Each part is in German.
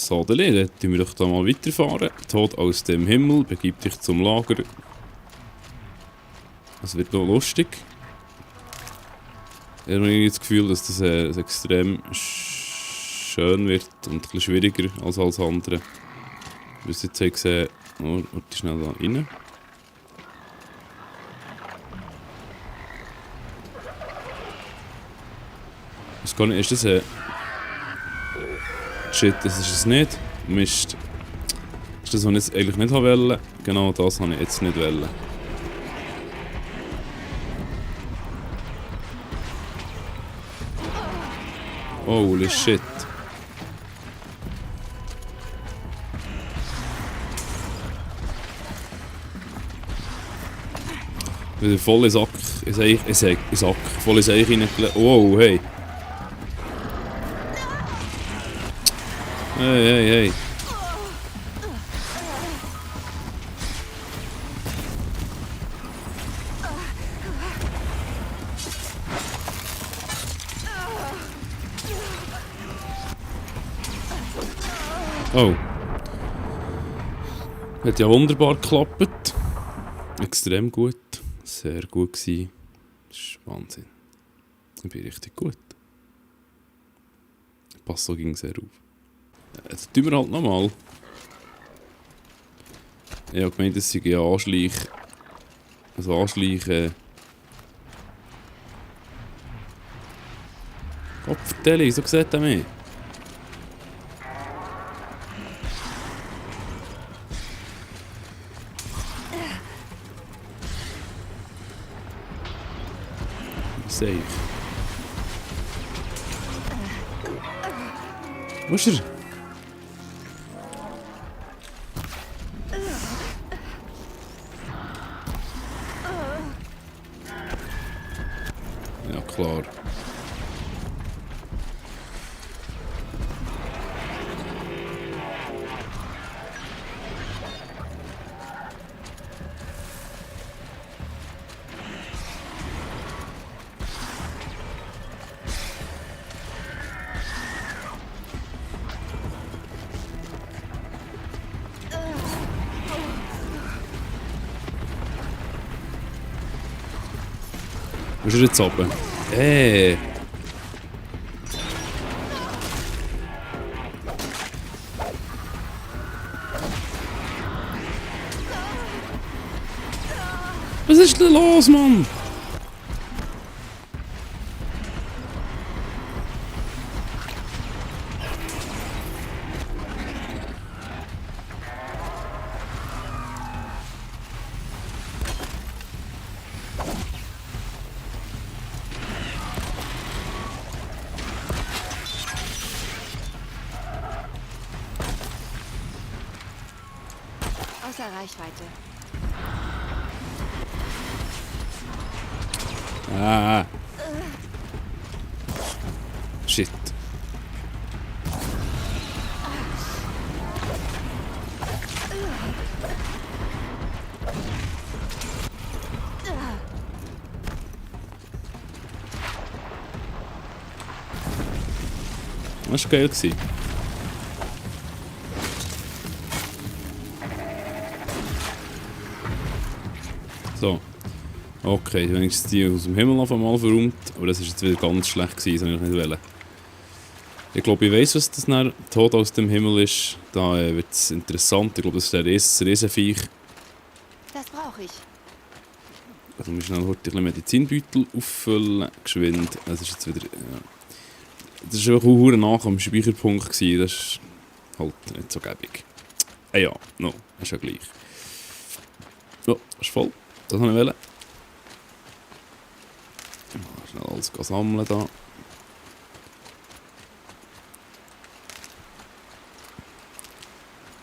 So, dann tun wir doch da mal weiterfahren. Tod aus dem Himmel, begib dich zum Lager. Es wird noch lustig. Ich habe irgendwie das Gefühl, dass das extrem schön wird und ein bisschen schwieriger als alles andere. Wir jetzt gesehen, oh, warte schnell da rein. Was gar nicht, ist das Shit, das ist es nicht. Mist. Das ist das, was ich jetzt eigentlich nicht wollte. Genau das habe ich jetzt nicht wollen. Holy shit. Wieder voll in Sack. Sack. Voll in Sack reingelegt. Wow, hey. Hey. Oh. Hat ja wunderbar geklappt. Extrem gut. Sehr gut gewesen. Das ist Wahnsinn. Ich bin richtig gut. Passo ging sehr auf. Jetzt tun wir halt nochmal. Ich habe gemeint, das sei ja Anschleich. Also Anschleichen. Kopfverteilung, so sieht er mich. Safe. Wo ist er? Ja, klar. Wo ist er jetzt oben? Was ist denn los, Mann? Außer Reichweite. Ah. Shit. Das war geil. So. Okay, wenigstens die aus dem Himmel auf einmal verräumt. Aber das war jetzt wieder ganz schlecht gewesen, das wollte ich nicht wollen. Ich glaube, ich weiss, was das dann Tod aus dem Himmel ist. Da wird es interessant. Ich glaube, das ist ein Riesenviech. Das brauche ich. Also wir schnell heute ein bisschen Medizinbeutel auffüllen. Geschwind. Das ist jetzt wieder... Ja. Das war einfach auch nach am Speicherpunkt gewesen. Das ist halt nicht so gäbig. Ja, no, ist ja gleich. So, das ist voll. Das wollte ich wollen. Schnell alles sammeln da.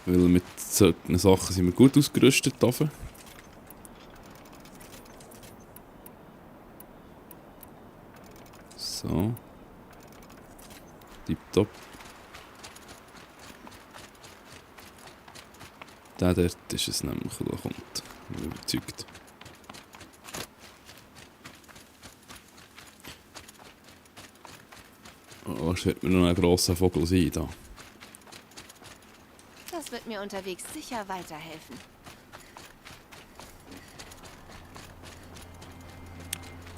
Weil mit solchen Sachen sind wir gut ausgerüstet dafür. So. Tipptopp. Der dort ist es nämlich, der kommt. Ich bin überzeugt. Oh, es wird mir noch ein grosser Vogel sein da. Das wird mir unterwegs sicher weiterhelfen.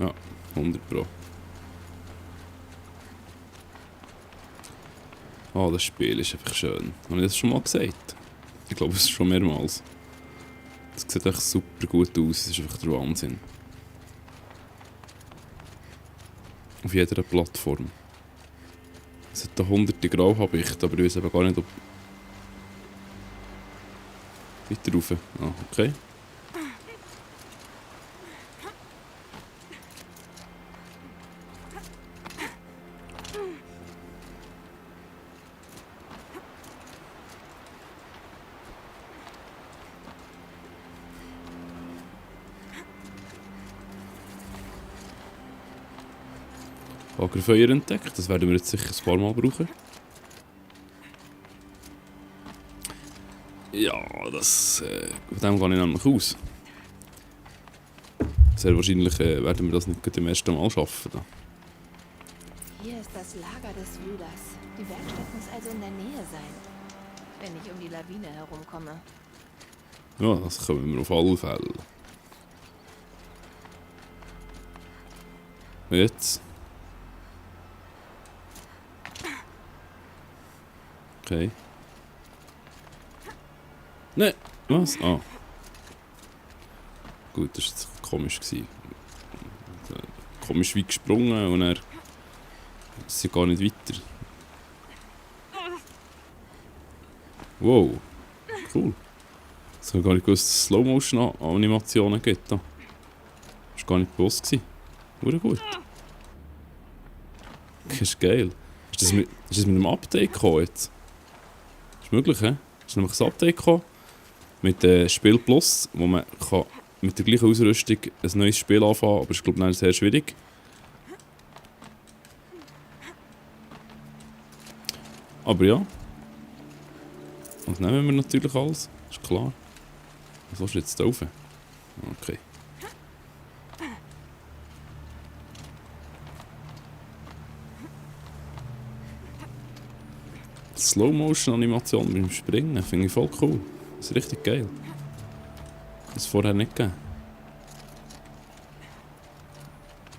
Ja, 100 Pro. Oh, das Spiel ist einfach schön. Habe ich das schon mal gesagt? Ich glaube, es ist schon mehrmals. Es sieht echt super gut aus. Es ist einfach der Wahnsinn. Auf jeder Plattform. Es hat da hunderte Grauhabichte, aber ich weiß eben gar nicht, ob... Weiter rauf. Ah, okay. Lagerfeuer entdeckt, das werden wir jetzt sicher ein paar Mal brauchen. Ja, das... von dem gehe ich nämlich aus. Sehr wahrscheinlich werden wir das nicht gerade im ersten Mal schaffen. Da. Hier ist das Lager des Wühlers. Die Werkstatt muss also in der Nähe sein, wenn ich um die Lawine herumkomme. Ja, das können wir auf alle Fälle. Und jetzt? Okay. Nein, was? Ah. Gut, das war jetzt komisch. Komisch wie gesprungen und er ist sie gar nicht weiter. Wow, cool. Das habe ich gar nicht gewusst, dass es Slow-Motion-Animationen gibt. Da. Das war gar nicht bewusst. Sehr gut. Das ist geil. Ist das mit einem Update gekommen jetzt? Ist möglich, hä? Ist nämlich ein Update gekommen mit Spiel Plus, wo man kann mit der gleichen Ausrüstung ein neues Spiel anfangen kann, aber es ist glaube ich sehr schwierig. Aber ja. Und nehmen wir natürlich alles, ist klar. Was willst du jetzt da rauf? Okay. Slow-Motion-Animation beim Springen finde ich voll cool. Das ist richtig geil. Das ist vorher nicht gegeben.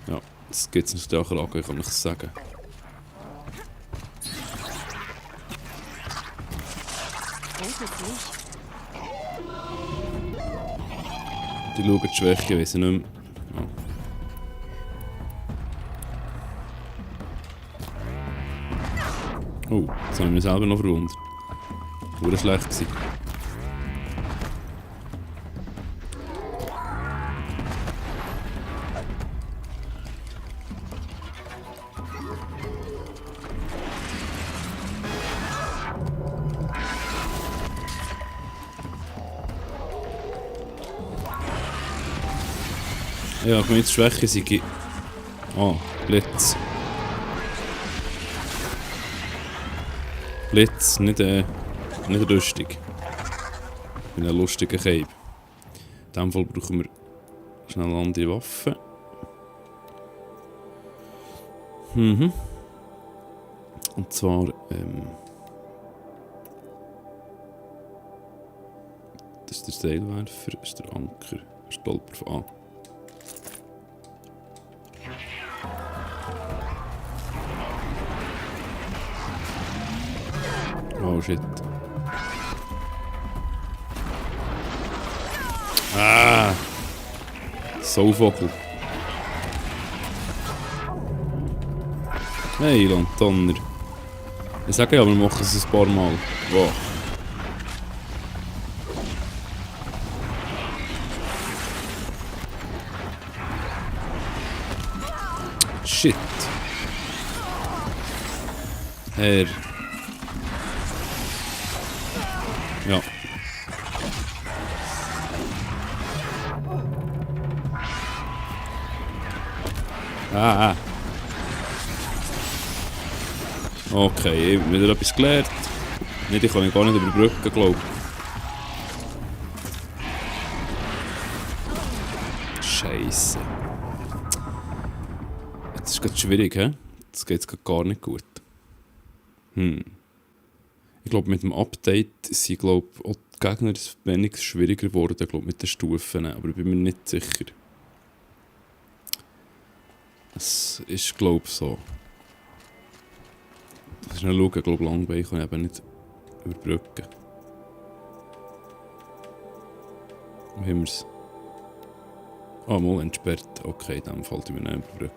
Ja, das gibt es in Stachelage, kann ich sagen. Die schauen die Schwäche, weiss ich nicht mehr. Ja. Oh, jetzt habe ich mich selber noch verwundert. Das war schlecht gewesen. Ja, ich meine, die Schwäche sei... Ah, Blitz. Blitz, nicht lustig. Ich bin ein lustiger Cape. In diesem Fall brauchen wir schnell eine andere Waffe. Mhm. Und zwar, das ist der Seilwerfer, das ist der Anker, Stolper von A. Oh shit. Ah! Sauvogel. Hey, Lantonner. Ich sage ja, wir machen es ein paar Mal. Wow. Shit. Herr. Ja. Ah. Okay, ich habe wieder etwas gelernt. Nicht, ich kann gar nicht überbrücken, glaube ich. Scheisse. Jetzt ist es schwierig, hä? Jetzt geht es gar nicht gut. Ich Ich glaube, mit dem Update sind auch die Gegner wenig schwieriger geworden, glaube mit den Stufen. Aber ich bin mir nicht sicher. Es ist, glaube ich, so. Schnell schauen, ich glaube, Langbein kann ich eben nicht überbrücken. Wo haben wir es? Ah, mal entsperrt. Okay, dann fällt mir nicht überbrücken.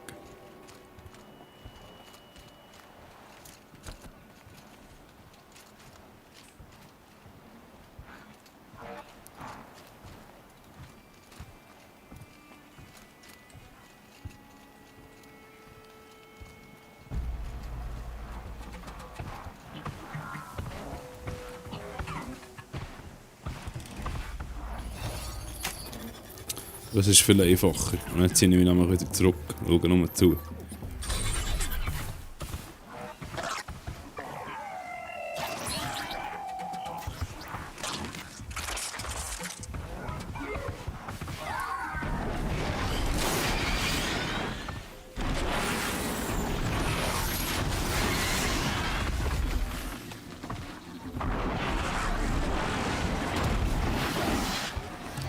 Das ist viel einfacher. Und jetzt ziehe ich mich nämlich wieder zurück. Schaue nur zu.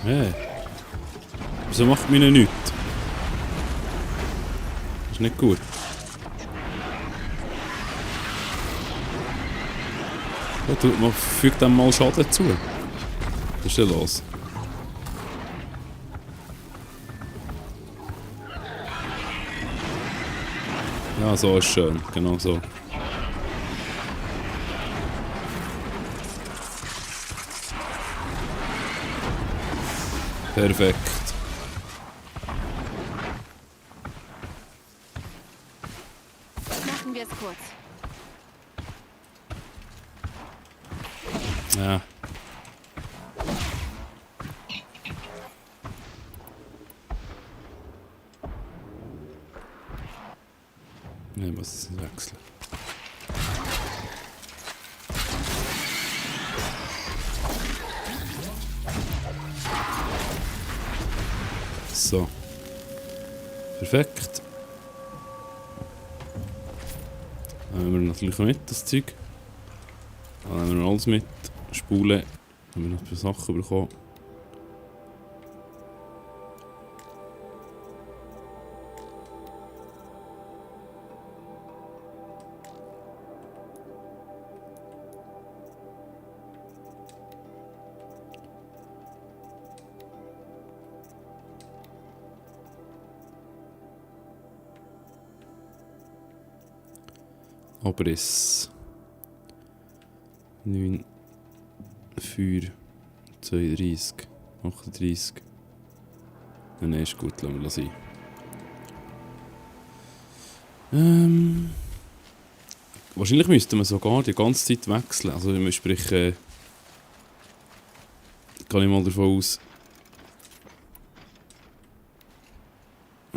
Hey. Wieso macht mir nichts? Das ist nicht gut. Ja, man fügt dem mal Schaden zu. Was ist denn los? Ja, so ist schön. Genau so. Perfekt. Machen wir es kurz. Ja. Ja, ich muss es wechseln. So. Perfekt. Dann nehmen wir natürlich mit, das Zeug. Dann nehmen wir alles mit. Spule. Haben wir noch ein paar Sachen bekommen. Abriss. 9, 4, 32, 38. Nein, ist gut, lassen wir das sein. Wahrscheinlich müsste man sogar die ganze Zeit wechseln. Also, sprich, kann ich mal davon aus.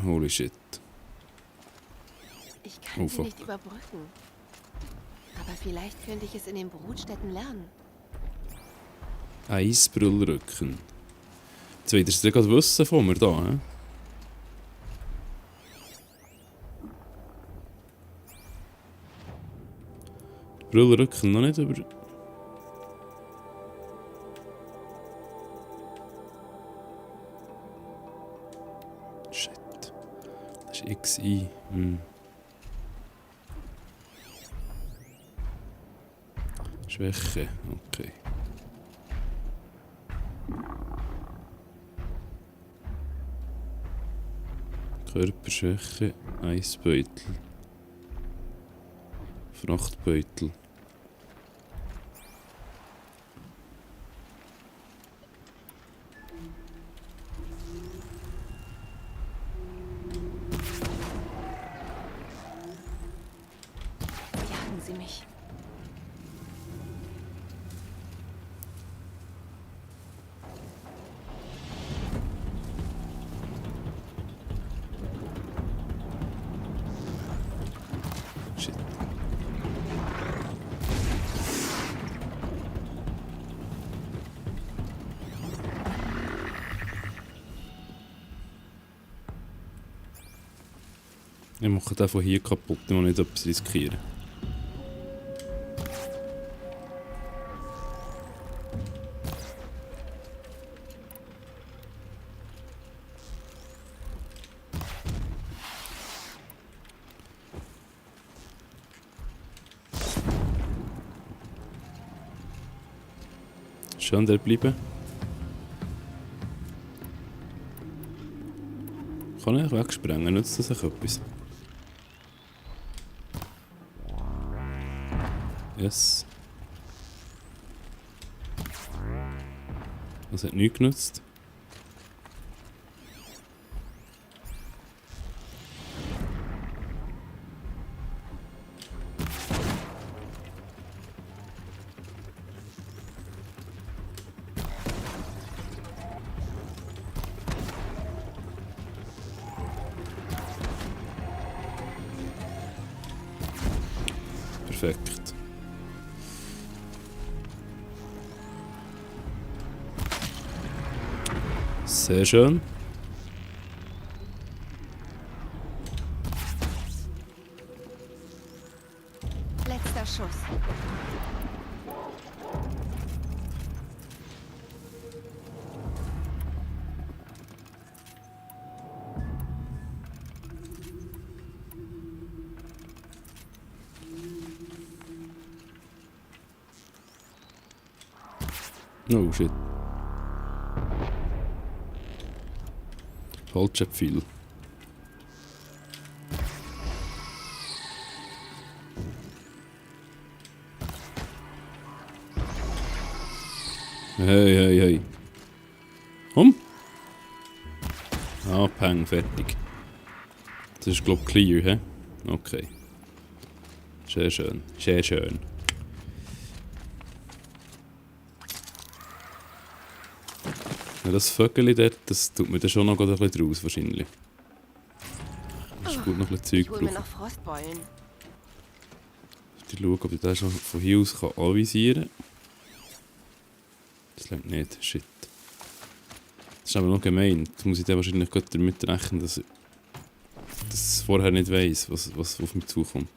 Holy shit. Ich kann Oh, sie fuck. nicht überbrücken. Aber vielleicht könnte ich es in den Brutstätten lernen. Eisbrüllrücken. Jetzt wollt ihr es gerade wissen von mir da, hä? Brüllrücken noch nicht über... Shit. Das ist XI. Schwäche, okay. Körperschwäche, Eisbeutel. Frachtbeutel. Jagen Sie mich. Shit. Ich mache den von hier kaputt, ich will nicht etwas riskieren. Schön dort bleiben. Kann ich wegsprengen, nützt das auch etwas? Yes. Das hat nichts genutzt. Perfekt. Sehr schön. Letzter Schuss. Oh shit. Falscher Pfeil. Hey, hey, hey. Komm. Ah, Peng, fertig. Das ist, glaube ich, clear, hä? Okay. Sehr schön, sehr schön. Ja, das Vögel dort, das tut mir dann schon noch ein bisschen draus, wahrscheinlich. Das ist gut noch ein bisschen Ich Zeug hol mir brauchen. noch Frostbeulen. Ich schaue, ob ich das schon von hier aus anvisieren kann. Das längt nicht, shit. Das ist aber noch gemein. Das muss ich dann wahrscheinlich gerade damit rechnen, dass ich das vorher nicht weiss, was auf mich zukommt.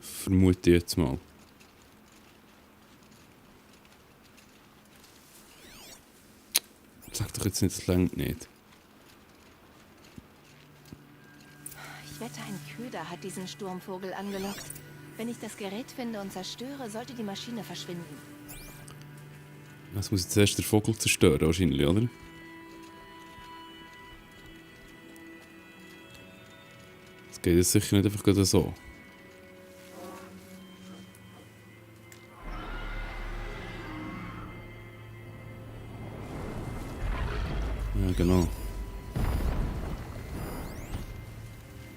Vermute ich jetzt mal. Sag doch jetzt nicht, das längt nicht. Ich wette, ein Köder hat diesen Sturmvogel angelockt. Wenn ich das Gerät finde und zerstöre, sollte die Maschine verschwinden. Das muss jetzt erst der Vogel zerstören, wahrscheinlich, oder? Das geht jetzt sicher nicht einfach gerade so. Ja, genau.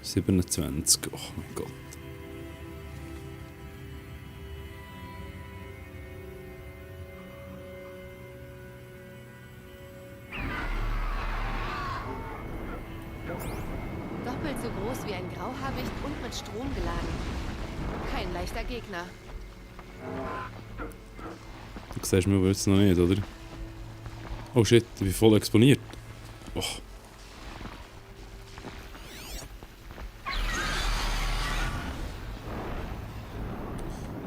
27. Oh mein Gott. Doppelt so groß wie ein Grauhabicht und mit Strom geladen. Kein leichter Gegner. Du siehst mir aber jetzt noch nicht, oder? Oh shit, ich bin voll exponiert. Oh.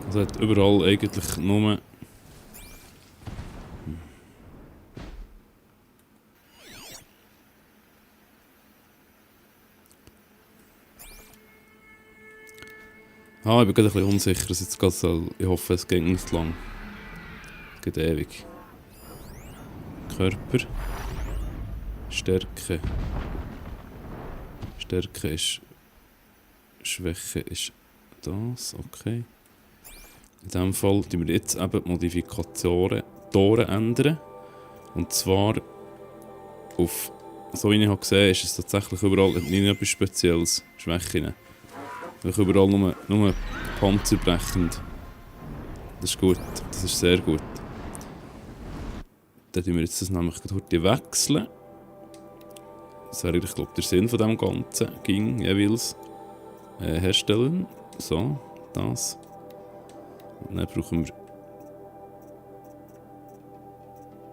Also hat überall eigentlich nur... Ah, ich bin gerade ein bisschen unsicher, dass jetzt geht soll. Ich hoffe, es geht nicht lang. Es geht ewig. Körper. Stärke. Stärke ist... Schwäche ist das, okay. In diesem Fall tun wir jetzt eben die Modifikationen ändern. Und zwar auf... So wie ich habe gesehen, ist es tatsächlich überall nicht etwas Spezielles. Schwächen. Überall nur panzerbrechend. Das ist gut, das ist sehr gut. Dann tun wir jetzt das nämlich heute wechseln. Das wäre eigentlich, glaube ich, der Sinn von dem Ganzen. Ging jeweils herstellen. So, das. Und dann brauchen wir...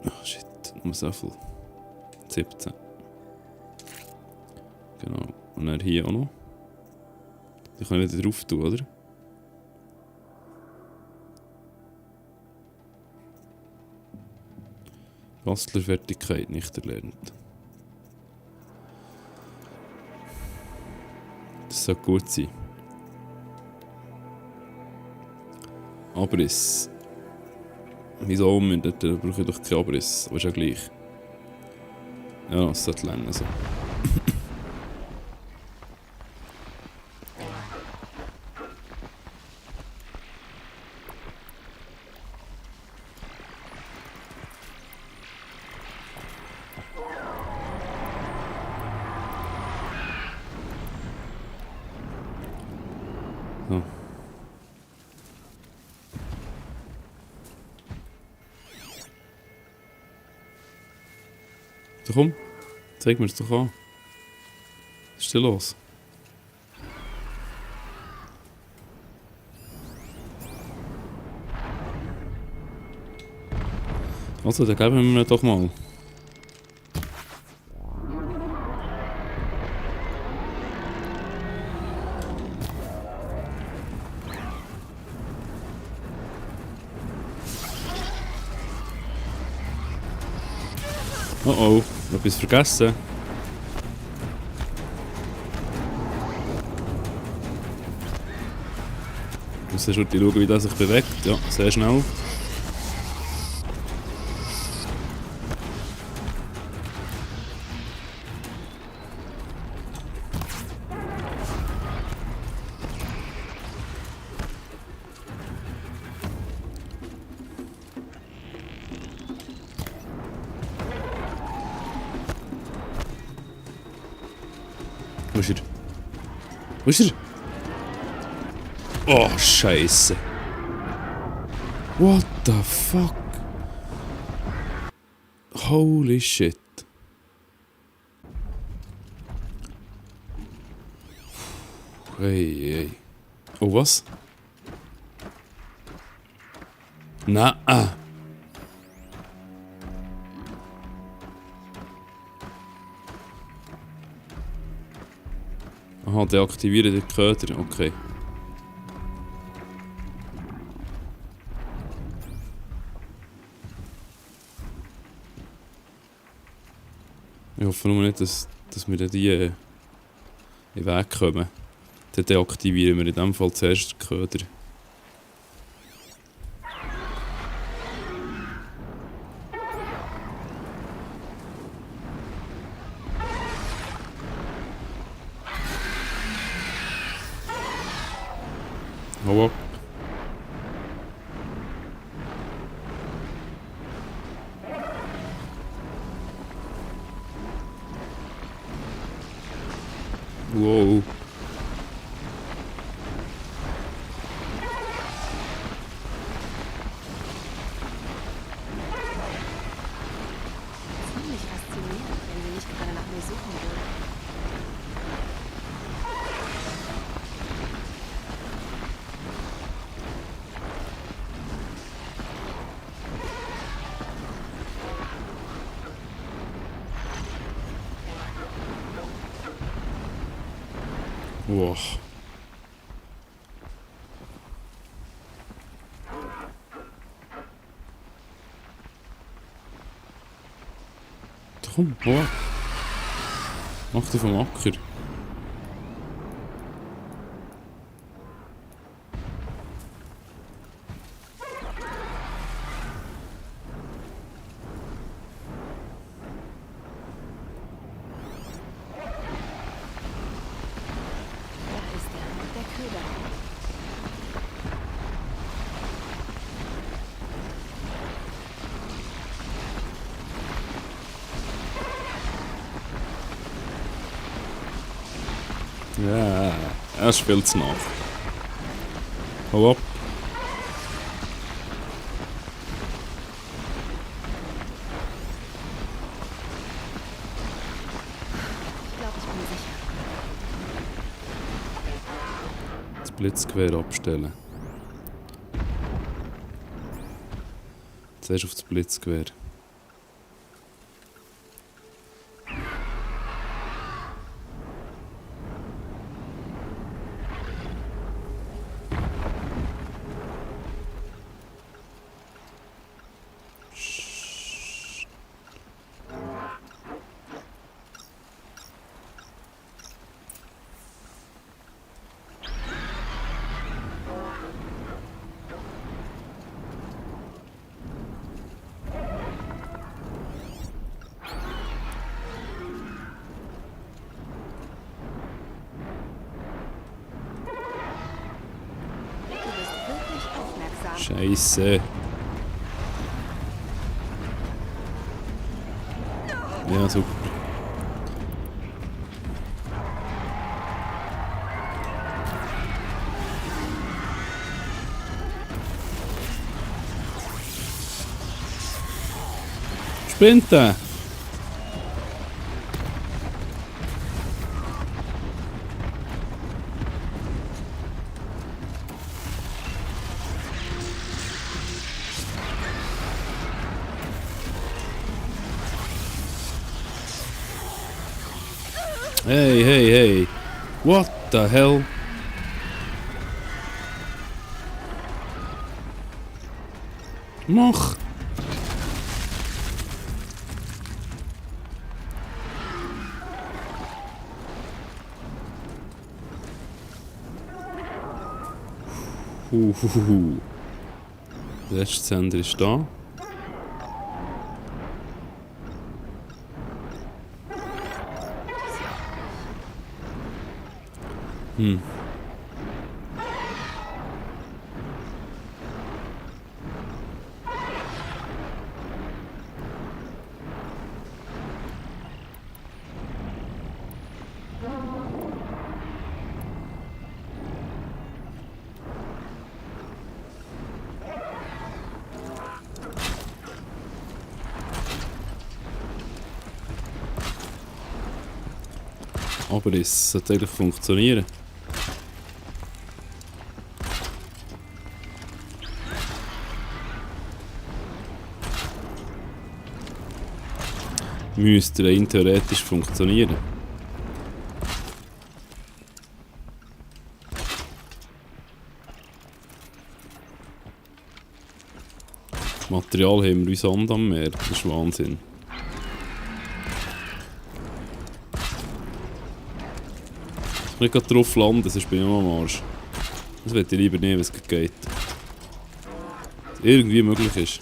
Ach shit, nur so viel. 17. Genau. Und dann hier auch noch. Die kann ich wieder drauf tun, oder? Bastlerfertigkeit nicht erlernt. Das sollte gut sein. Abriss. Wieso? Dort brauche ich doch keinen Abriss. Aber ist ja gleich. Ja, es sollte länger so. So. So komm, zeig mir das doch an. Was ist denn los? Also, dann geben wir mir doch mal. Oh oh, etwas vergessen. Ich muss schon schauen, wie das sich bewegt. Ja, sehr schnell. Wo ist er? Wo ist er? Oh, Scheiße. What the fuck? Holy shit. Hey, hey. Oh, was? Na, ah. Aha, deaktivieren den Köder, okay. Ich hoffe nur nicht, dass wir dann die in den Weg kommen. Dann deaktivieren wir in dem Fall zuerst den Köder. Hau ab. Wow. Ziemlich faszinierend, wenn sie nicht gerade nach mir suchen würde. Wow. Komm, hau ab. Mach dich vom Acker. Da ist er, der Köder. Ja, er spielt's nach. Hau ab. Ich glaube, ich bin sicher. Das Blitzgewehr abstellen. Zuerst auf das Blitzgewehr. Scheiße. Ja, super. Sprinten! Hey, hey, hey. What the hell? Mach! Der letzte Sender ist da. Aber es sollte eigentlich funktionieren. Müsste rein theoretisch funktionieren. Material haben wir wie Sand am Meer. Das ist Wahnsinn. Ich will gerade drauf landen, sonst bin ich noch am Arsch. Das will ich lieber nicht, wenn es geht. Was irgendwie möglich ist.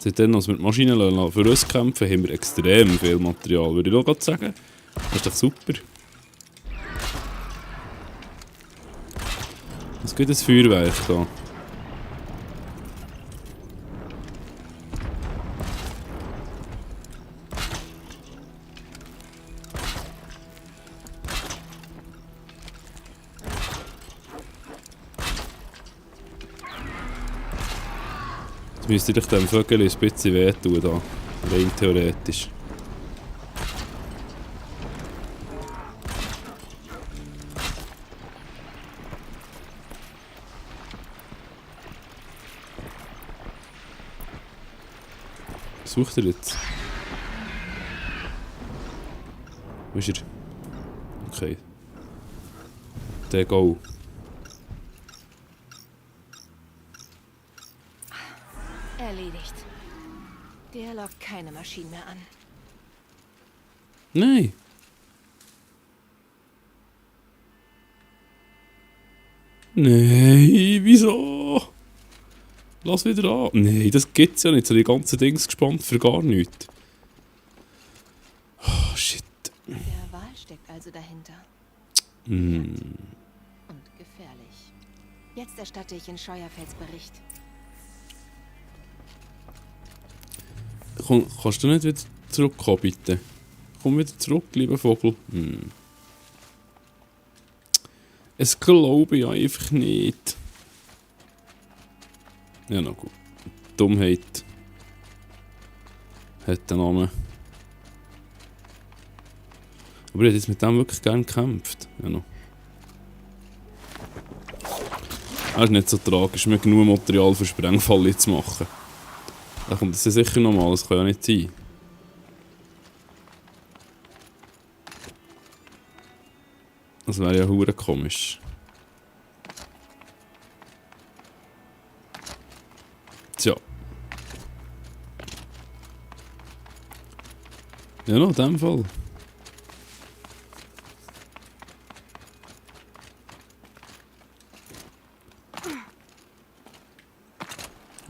Seitdem, als wir die Maschinen für uns kämpfen, haben wir extrem viel Material, würde ich noch gerade sagen. Das ist doch super. Was geht das Feuerwerk da? Müsste ich dem Vögel ein bisschen wehtun, da. Rein theoretisch. Was sucht er jetzt? Wo ist er? Okay. Der Go. Erledigt. Der lockt keine Maschinen mehr an. Nein. Nein, wieso? Lass wieder an. Nein, das gibt's ja nicht. So die ganzen Dings gespannt für gar nichts. Oh, shit. Der Wal steckt also dahinter. Mm. Und gefährlich. Jetzt erstatte ich in Scheuerfels Bericht. Kannst du nicht wieder zurückkommen, bitte? Komm wieder zurück, lieber Vogel. Es glaube ich einfach nicht. Ja, na gut. Dummheit hat den Namen. Aber ich hätte jetzt mit dem wirklich gerne gekämpft. Ja, noch. Das ist nicht so tragisch, wir haben genug Material für Sprengfall zu machen. Da kommt das ja sicher nochmal, das kann ja nicht sein. Das wäre ja hure komisch. Tja. Ja, noch in dem Fall.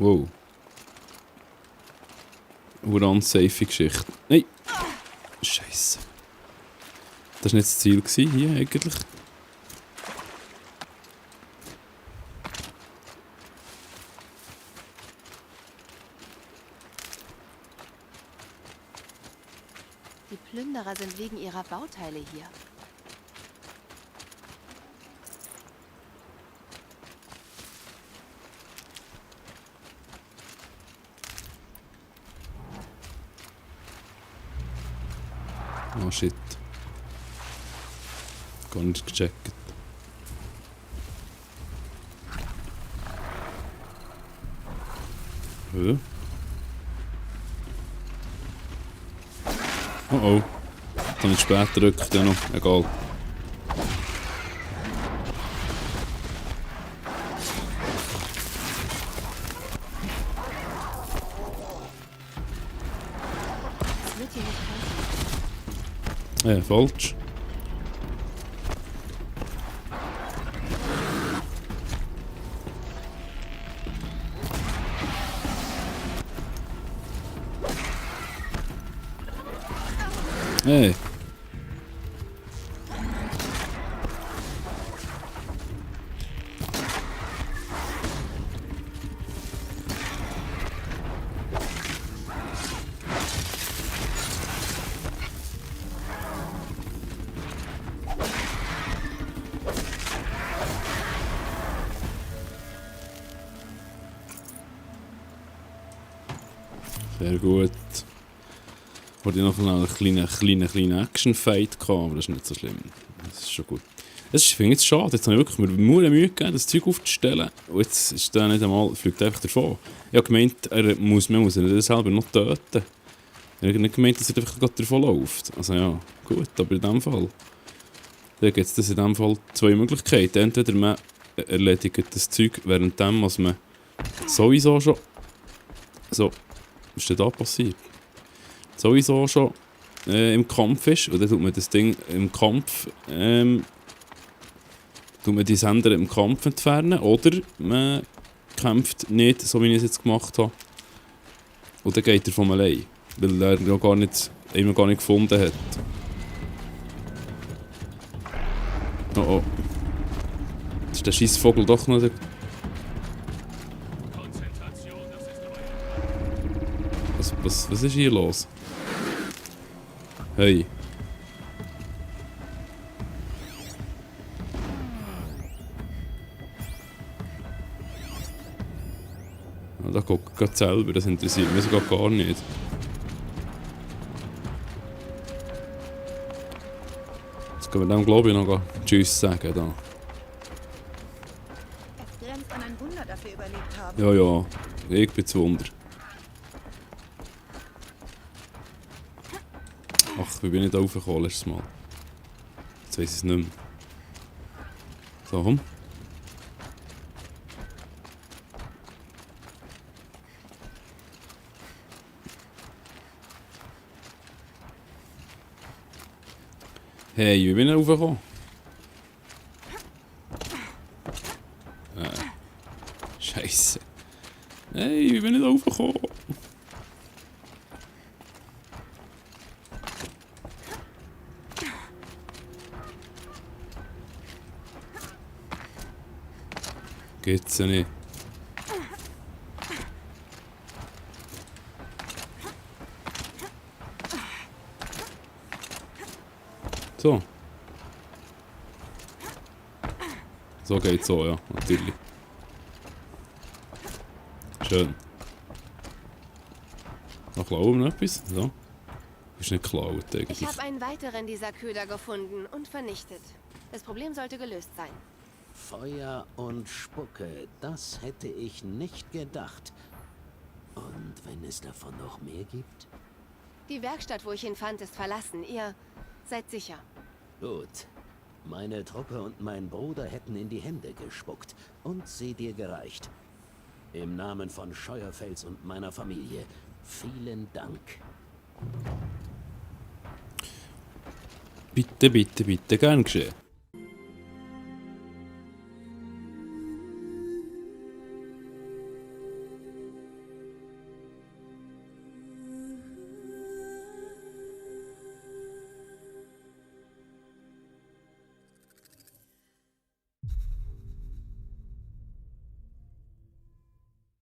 Wow. Eine unsafe Geschichte. Nein! Scheiße. Das war nicht das Ziel hier eigentlich. Die Plünderer sind wegen ihrer Bauteile hier. Oh shit. Gar nicht gecheckt. Hä? Oh oh. Dann später rückt ja noch. Egal. Es wird hier nicht helfen. Falsch. Hey. Sehr gut. Wurde noch einen kleinen Action-Fight gehabt, aber das ist nicht so schlimm. Das ist schon gut. Ich finde es schade, jetzt habe ich wirklich mir Mühe gegeben, das Zeug aufzustellen. Und jetzt ist der nicht einmal, fliegt einfach davon. Ich habe gemeint, man muss ihn selber noch töten. Ich habe nicht gemeint, dass er einfach gerade davon läuft. Also ja, gut, aber in dem Fall. Da gibt es in dem Fall zwei Möglichkeiten. Entweder man erledigt das Zeug währenddem, was man sowieso schon... So, was ist denn da passiert? Sowieso schon im Kampf ist. Und dann tut man das Ding im Kampf... tut man die Sender im Kampf entfernen. Oder man kämpft nicht, so wie ich es jetzt gemacht habe. Und dann geht er von allein. Weil er noch gar nicht gefunden hat. Oh oh. Ist der scheiß Vogel doch noch der... Was ist hier los? Hey. Ja, da guckt gerade selber, das interessiert mich sogar gar nicht. Jetzt können wir dem, glaube ich, noch Tschüss sagen. Da. Es grenzt an ein Wunder, dass wir überlebt haben. Ja, ja, ich bin zu Wunder. Ach, wie bin ich da raufgekommen letztes Mal? Jetzt weiss ich es nicht mehr. So, komm. Hey, wie bin ich raufgekommen? Scheisse. Hey, wie bin ich da raufgekommen? Geht's ja nicht. So. So geht's so, ja, natürlich. Schön. Noch klauen wir noch etwas? So. Ist nicht geklaut Ich eigentlich. habe einen weiteren dieser Köder gefunden und vernichtet. Das Problem sollte gelöst sein. Feuer und Spucke, das hätte ich nicht gedacht. Und wenn es davon noch mehr gibt? Die Werkstatt, wo ich ihn fand, ist verlassen. Ihr seid sicher. Gut. Meine Truppe und mein Bruder hätten in die Hände gespuckt und sie dir gereicht. Im Namen von Scheuerfels und meiner Familie, vielen Dank. Bitte, bitte, bitte, gern geschehen.